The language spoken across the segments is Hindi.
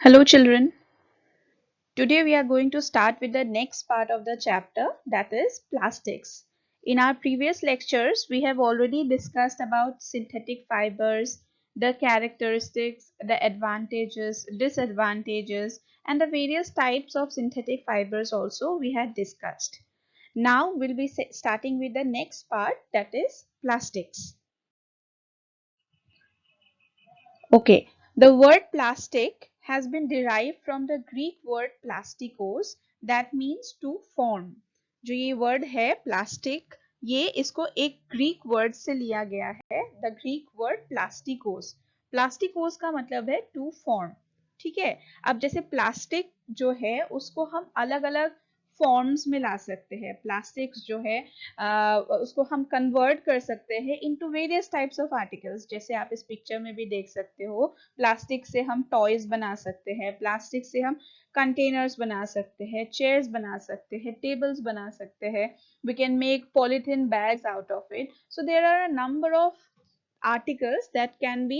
Hello, children. Today we are going to start with the next part of the chapter, that is plastics. In our previous lectures, we have already discussed about synthetic fibers, the characteristics, the advantages, disadvantages, and the various types of synthetic fibers also we had discussed. Now we'll be starting with the next part, that is plastics. Okay, the word plastic has been derived from the Greek word plastikos that means to form. जो ये word है plastic, ये इसको एक Greek word से लिया गया है, the Greek word plastikos. Plastikos का मतलब है to form. ठीक है, अब जैसे प्लास्टिक जो है उसको हम अलग अलग फॉर्म्स में ला सकते हैं. प्लास्टिक्स जो है उसको हम कन्वर्ट कर सकते हैं into various types of articles. जैसे आप इस पिक्चर में भी देख सकते हो, प्लास्टिक से हम टॉयज बना सकते हैं, प्लास्टिक से हम कंटेनर्स बना सकते हैं, चेयर्स बना सकते हैं, टेबल्स बना सकते हैं. We can make polythene bags out of it. So there are a number of articles that can be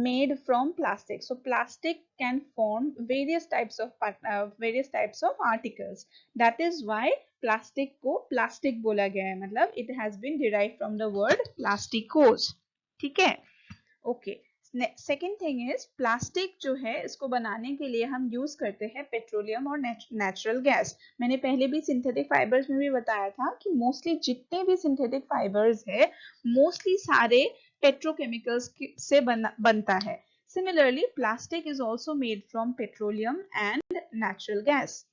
made from plastic. So plastic can form various types of articles. That is why plastic को plastic बोला गया है. मतलब it has been derived from the word plasticose. ठीक है? Okay. Second thing is plastic जो है इसको बनाने के लिए हम यूज करते हैं पेट्रोलियम और नेचुरल गैस. मैंने पहले भी सिंथेटिक फाइबर्स में भी बताया था कि मोस्टली जितने भी सिंथेटिक फाइबर्स है मोस्टली सारे पेट्रोकेमिकल्स से बनता है. Similarly, plastic is also made from petroleum and natural gas.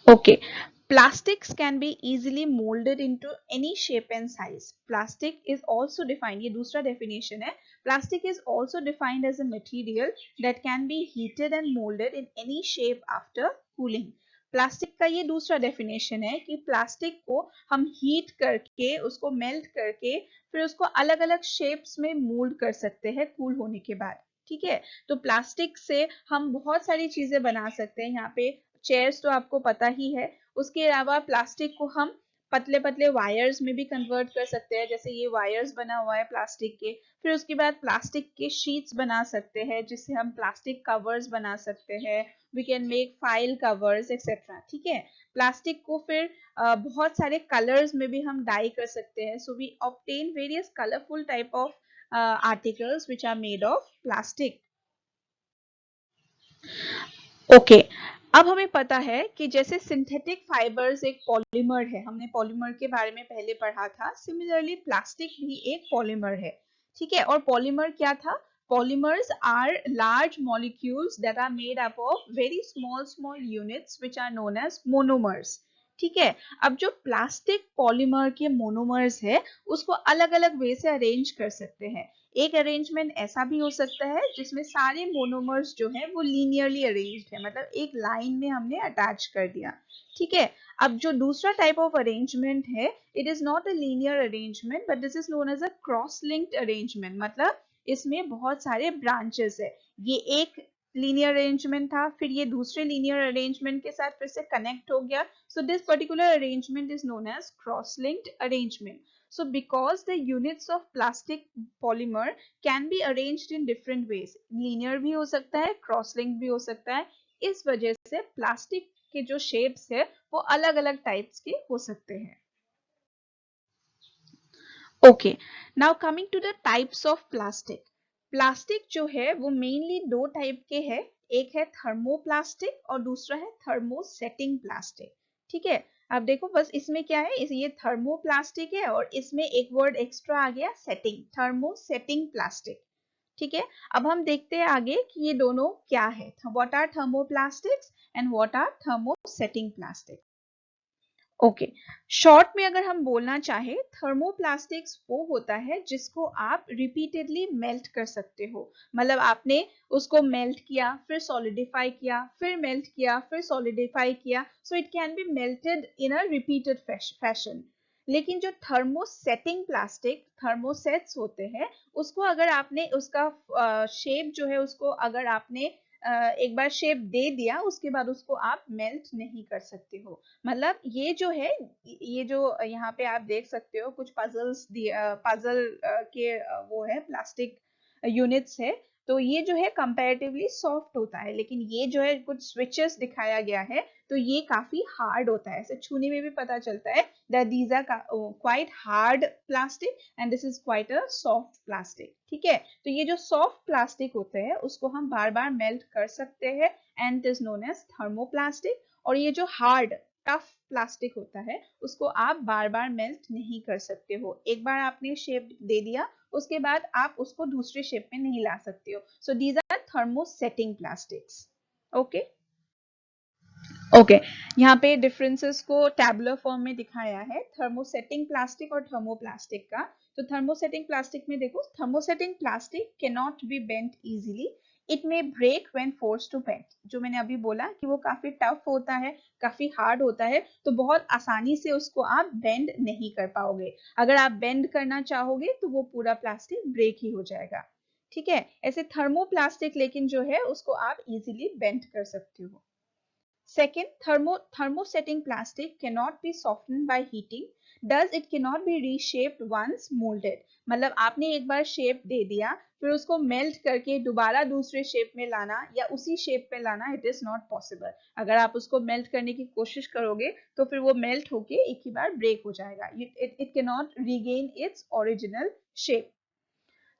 Okay, plastics can be easily molded into any shape and size. Plastic is also defined, ये दूसरा definition है. Plastic is also defined as a material that can be heated and molded in any shape after cooling. Plastic का ये दूसरा डेफिनेशन है कि प्लास्टिक को हम हीट करके उसको मेल्ट करके फिर उसको अलग अलग शेप्स में मोल्ड कर सकते हैं कूल होने के बाद. ठीक है, तो प्लास्टिक से हम बहुत सारी चीजें बना सकते हैं. यहाँ पे चेयर्स तो आपको पता ही है. उसके अलावा प्लास्टिक को हम पतले पतले वायर्स में भी कन्वर्ट कर सकते हैं. जैसे ये वायर्स बना हुआ है प्लास्टिक के. फिर उसके बाद प्लास्टिक के शीट्स बना सकते हैं जिससे हम प्लास्टिक कवर्स बना सकते हैं. We can make file covers etcetera. ठीक है, प्लास्टिक को फिर बहुत सारे कलर्स में भी हम डाई कर सकते हैं. So we obtain various colourful type of articles which are made of plastic. Okay, अब हमें पता है कि जैसे सिंथेटिक फाइबर्स एक पॉलीमर है, हमने पॉलीमर के बारे में पहले पढ़ा था. सिमिलरली प्लास्टिक भी एक पॉलीमर है. ठीक है, और पॉलीमर क्या था? Polymers are large molecules that are made up of very small small units which are known as monomers. ठीक है, अब जो प्लास्टिक पॉलीमर के मोनोमर्स है उसको अलग अलग वे से अरेंज कर सकते हैं. एक अरेंजमेंट ऐसा भी हो सकता है जिसमें सारे मोनोमर्स जो है वो लीनियरली अरेंज्ड है, मतलब एक लाइन में हमने अटैच कर दिया. ठीक है, अब जो दूसरा टाइप ऑफ अरेंजमेंट है it is not a linear arrangement but this is known as a cross linked arrangement. मतलब इसमें बहुत सारे ब्रांचेस है. ये एक लीनियर अरेंजमेंट था, फिर ये दूसरे लीनियर अरेंजमेंट के साथ फिर से कनेक्ट हो गया. So this particular arrangement is known as cross linked arrangement. So because the units of plastic polymer can be arranged in different ways, linear भी हो सकता है, cross link भी हो सकता है, इस वजह से प्लास्टिक के जो शेप्स है वो अलग अलग टाइप्स के हो सकते हैं. Okay, now coming to the types of plastic. Plastic जो है वो मेनली दो टाइप के हैं. एक है थर्मोप्लास्टिक और दूसरा है थर्मोसेटिंग प्लास्टिक. ठीक है, अब देखो बस इसमें क्या है, ये थर्मोप्लास्टिक है और इसमें एक वर्ड एक्स्ट्रा आ गया सेटिंग, थर्मोसेटिंग प्लास्टिक. ठीक है, अब हम देखते हैं आगे कि ये दोनों क्या है. What are thermoplastics and what are thermosetting plastic. Okay, short में अगर हम बोलना चाहे थर्मोप्लास्टिक्स वो होता है जिसको आप रिपीटेडली मेल्ट कर सकते हो. मतलब आपने उसको मेल्ट किया, फिर सॉलिडिफाई किया, फिर मेल्ट किया, फिर सॉलिडिफाई किया. So it can be melted in a repeated fashion. लेकिन जो थर्मोसेटिंग प्लास्टिक थर्मोसेट्स होते हैं उसको अगर आपने उसका शेप जो है उसको अगर आपने एक बार शेप दे दिया उसके बाद उसको आप मेल्ट नहीं कर सकते हो. मतलब ये जो है, ये जो यहाँ पे आप देख सकते हो कुछ पजल के वो है प्लास्टिक यूनिट्स है. तो ये जो है कंपैरेटिवली सॉफ्ट होता है, लेकिन ये जो है कुछ स्विचेस दिखाया गया है तो ये काफी हार्ड होता है, ऐसे छूने में भी पता चलता है that these are quite hard plastic and this is quite a soft plastic. ठीक है, तो ये जो सॉफ्ट प्लास्टिक होते हैं उसको हम बार बार मेल्ट कर सकते हैं and it is known as thermoplastic. और ये जो हार्ड टफ प्लास्टिक होता है उसको आप बार बार मेल्ट नहीं कर सकते हो, एक बार आपने शेप दे दिया उसके बाद आप उसको दूसरे शेप में नहीं ला सकते हो। So these are thermosetting plastics. Okay okay, यहाँ पे डिफरेंसेस को टैबुलर फॉर्म में दिखाया है थर्मोसेटिंग प्लास्टिक और थर्मोप्लास्टिक का। तो थर्मोसेटिंग प्लास्टिक में देखो, thermosetting plastic can not be bent easily, it may break when force to bend. जो मैंने अभी बोला कि वो काफी टफ होता है, काफी हार्ड होता है, तो बहुत आसानी से उसको आप बेंड नहीं कर पाओगे। अगर आप बेंड करना चाहोगे तो वो पूरा प्लास्टिक ब्रेक ही हो जाएगा। ठीक है, ऐसे थर्मोप्लास्टिक लेकिन जो है उसको आप इजीली बेंड कर सकते हो। Second, thermosetting plastic cannot be softened by heating. Thus, it cannot be reshaped once molded. मतलब आपने एक बार शेप दे दिया, फिर उसको मेल्ट करके दोबारा दूसरे शेप में लाना या उसी शेप में लाना, इट इज नॉट पॉसिबल। अगर आप उसको मेल्ट करने की कोशिश करोगे तो फिर वो मेल्ट होके एक ही बार ब्रेक हो जाएगा, it can not regain its original shape.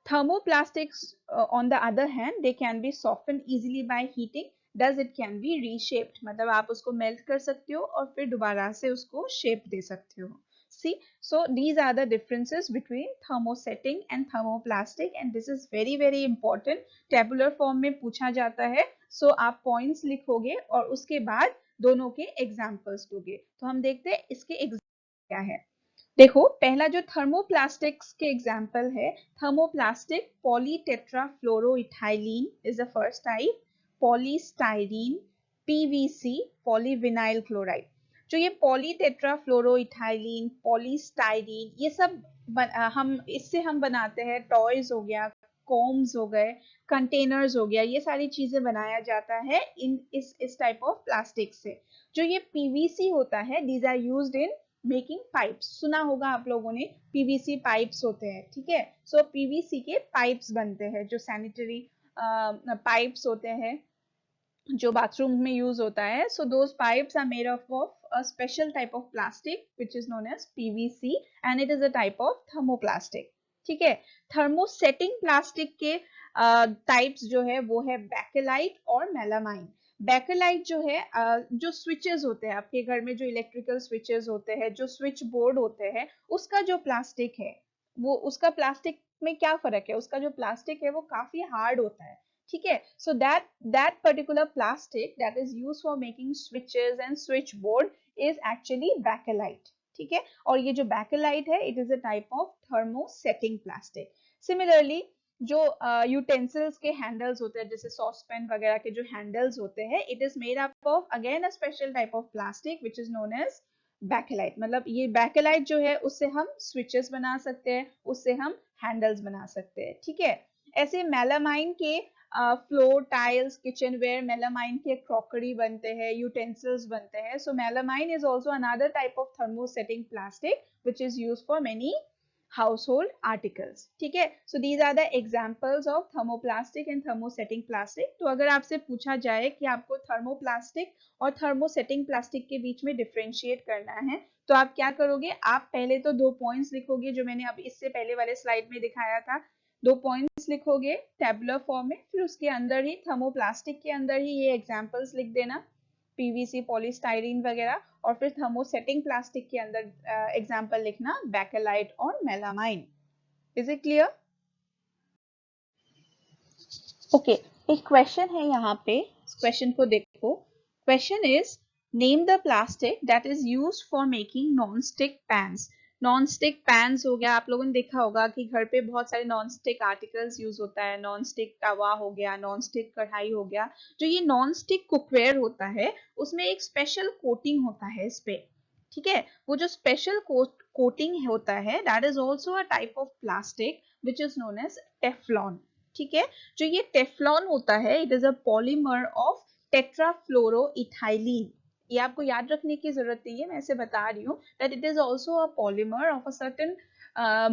Thermoplastics, on the other hand, they can be softened easily by heating. Thus, it can be reshaped. मतलब आप उसको मेल्ट कर सकते हो और फिर दोबारा से उसको शेप दे सकते हो। See, so these are the differences between thermosetting and thermoplastic, and this is very very important. Tabular form में पूछा जाता है, so आप points लिखोगे और उसके बाद दोनों के examples दोगे। तो हम देखते हैं इसके example क्या है। देखो, पहला जो थर्मोप्लास्टिक्स के एग्जाम्पल है, thermoplastic polytetrafluoroethylene is the first type, polystyrene, PVC, polyvinyl chloride. जो ये पॉलीटेट्राफ्लोरोइथाइलीन, पॉलीस्टाइरीन, ये सब हम इससे हम बनाते हैं, टॉयज हो गया, कॉम्स हो गए, कंटेनर्स हो गया, ये सारी चीजें बनाया जाता है इन इस टाइप ऑफ प्लास्टिक से। जो ये पीवीसी होता है, these are used in making pipes, सुना होगा आप लोगों ने, पीवीसी पाइप्स होते हैं। ठीक है, सो पीवीसी के पाइप्स बनते हैं, जो सैनिटरी पाइप्स होते हैं जो बाथरूम में यूज होता है। So those pipes are made of a special type of plastic which is known as PVC and it is a type of thermoplastic. ठीक है, थर्मोसेटिंग प्लास्टिक के टाइप्स जो है वो है बैकेलाइट और मेलामाइन। बैकेलाइट जो है जो स्विचेस होते हैं आपके घर में, जो इलेक्ट्रिकल स्विचेस होते हैं, जो स्विच बोर्ड होते हैं, उसका जो प्लास्टिक है वो, उसका प्लास्टिक में क्या फर्क है, उसका जो प्लास्टिक है वो काफी हार्ड होता है। ठीक है, so that particular plastic that is used for making switches and switchboard is actually bakelite. ठीक है, और ये जो bakelite है, it is a type of thermosetting plastic. Similarly, जो यूटेंसिल्स के हैंडल्स होते हैं, जैसे सॉसपैन वगैरह के जो हैंडल्स होते हैं, it is made up of again a special type of plastic which is known as bakelite. मतलब ये बैकेलाइट जो है उससे हम स्विचेस बना सकते हैं, उससे हम हैंडल्स बना सकते हैं। ठीक है, ऐसे मेलामाइन के फ्लोर टाइल्स, किचनवेयर, मेलामाइन के क्रॉकरी बनते हैं, यूटेंसिल्स बनते हैं। So melamine is also another type of thermosetting plastic which is use for many household articles. ठीक है, so these are the examples of thermoplastic and thermosetting plastic. तो अगर आपसे पूछा जाए कि आपको थर्मोप्लास्टिक और थर्मोसेटिंग प्लास्टिक के बीच में डिफरेंशिएट करना है तो आप क्या करोगे, आप पहले तो 2 पॉइंट्स लिखोगे जो मैंने अभी इससे पहले वाले स्लाइड में दिखाया था। 2 पॉइंट्स लिखोगे टेबुलर फॉर्म में, फिर उसके अंदर ही थर्मोप्लास्टिक के अंदर ही ये एग्जांपल्स लिख देना, पीवीसी, पॉलीस्टाइरीन वगैरह, और फिर थर्मोसेटिंग प्लास्टिक के अंदर एग्जांपल लिखना बैकेलाइट और melamine. Is it clear? Okay, एक क्वेश्चन है यहाँ पे, क्वेश्चन को देखो। Question is name the plastic that is used for making non stick pans. Non stick pans हो गया, आप लोगों ने देखा होगा कि घर पे बहुत सारे नॉन स्टिक आर्टिकल्स यूज होता है, नॉन स्टिक तवा हो गया, नॉन स्टिक कढ़ाई हो गया। जो ये नॉन स्टिक कुकवेयर होता है उसमें एक स्पेशल कोटिंग होता है इस पे। ठीक है, वो जो स्पेशल कोटिंग होता है that is also a type of plastic which is known as Teflon. ठीक है, जो ये टेफ्लॉन होता है, it is a polymer of tetrafluoroethylene. ये आपको याद रखने की जरूरत नहीं है, मैं ऐसे बता रही हूँ that it is also a polymer of a certain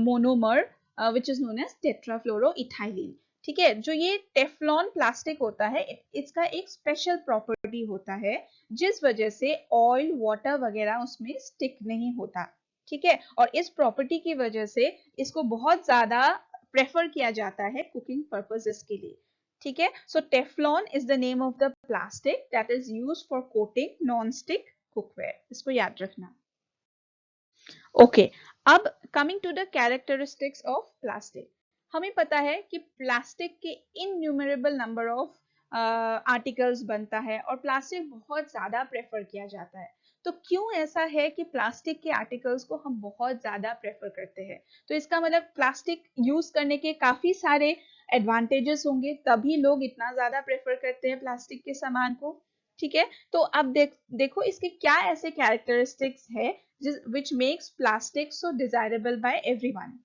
monomer which is known as tetrafluoroethylene. ठीक है। जो ये टेफ्लॉन प्लास्टिक होता है, इसका एक स्पेशल प्रॉपर्टी होता है जिस वजह से ऑयल, वाटर वगैरह उसमें स्टिक नहीं होता, ठीक है। और इस प्रॉपर्टी की वजह से इसको बहुत ज्यादा प्रेफर किया जाता है कुकिंग पर्पसेस के लिए, ठीक है। So Teflon is the name of the plastic that is used for coating non stick cookware, इसको याद रखना। ओके, अब coming to the characteristics of plastic. हमें पता है कि प्लास्टिक के इनन्यूमरेबल नंबर ऑफ आर्टिकल्स बनता है और प्लास्टिक बहुत ज्यादा प्रेफर किया जाता है। तो क्यों ऐसा है कि प्लास्टिक के आर्टिकल्स को हम बहुत ज्यादा प्रेफर करते हैं? तो इसका मतलब प्लास्टिक यूज करने के काफी सारे एडवांटेजेस होंगे, तभी लोग इतना ज्यादा प्रेफर करते हैं प्लास्टिक के सामान को, ठीक है। तो अब देखो इसके क्या ऐसे कैरेक्टरिस्टिक्स है which makes plastic so desirable by everyone.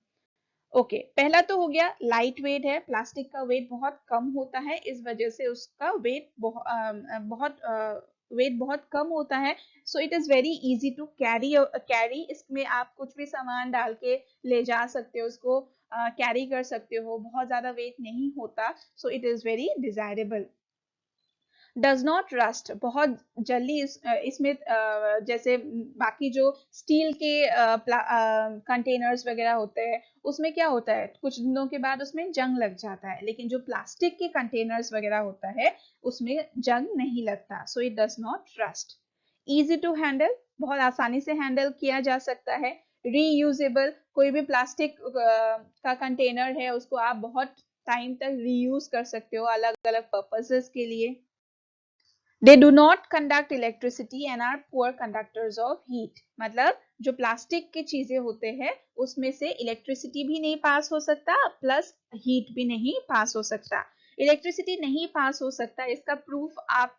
Okay, पहला तो हो गया लाइट वेट है, प्लास्टिक का वेट बहुत कम होता है, इस वजह से उसका वेट बहुत कम होता है। So it is very easy to carry, इसमें आप कुछ भी सामान डाल के ले जा सकते हो, उसको कैरी कर सकते हो, बहुत ज्यादा वेट नहीं होता। सो it is very desirable. Does not rust, बहुत जल्दी इसमें जैसे बाकी जो स्टील के कंटेनर्स वगैरह होते हैं उसमें क्या होता है, कुछ दिनों के बाद उसमें जंग लग जाता है, लेकिन जो प्लास्टिक के कंटेनर्स वगैरह होता है उसमें जंग नहीं लगता। So it does not rust. Easy to handle, बहुत आसानी से हैंडल किया जा सकता है। रीयूजेबल, कोई भी प्लास्टिक का कंटेनर है उसको आप बहुत टाइम तक रीयूज कर सकते हो अलग अलग पर्पसेस के लिए। They do not conduct electricity and are poor conductors of heat, मतलब जो प्लास्टिक की चीजें होते हैं उसमें से इलेक्ट्रिसिटी भी नहीं पास हो सकता, प्लस हीट भी नहीं पास हो सकता। इलेक्ट्रिसिटी नहीं पास हो सकता, इसका प्रूफ आप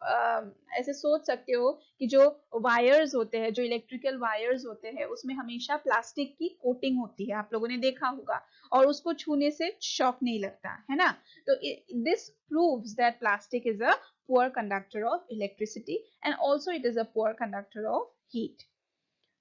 ऐसे सोच सकते हो कि जो वायर्स होते हैं, जो इलेक्ट्रिकल वायर्स होते हैं उसमें हमेशा प्लास्टिक की कोटिंग होती है, आप लोगों ने देखा होगा, और उसको छूने से शॉक नहीं लगता है ना। तो this proves that plastic is a poor conductor of electricity and also it is a poor conductor of heat.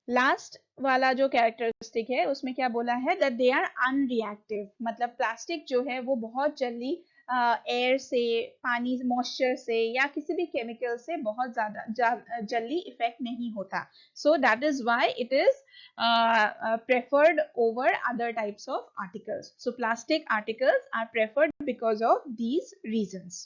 Last वाला जो कैरेक्टरिस्टिक है उसमें क्या बोला है, दैट दे आर अनरिएक्टिव, मतलब प्लास्टिक जो है वो बहुत जल्दी एयर से, पानी मॉइस्चर से या किसी भी केमिकल से बहुत ज्यादा जल्दी इफेक्ट नहीं होता। So that is why it is preferred over other types of articles. So plastic articles are preferred because of these reasons.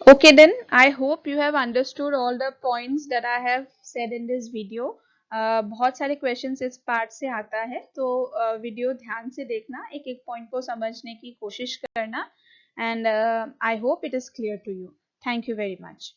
Okay, then I hope you have understood all the points that I have said in this video. बहुत सारे questions इस part से आता है, तो वीडियो ध्यान से देखना, एक एक पॉइंट को समझने की कोशिश करना, and I hope it is clear to you. Thank you very much.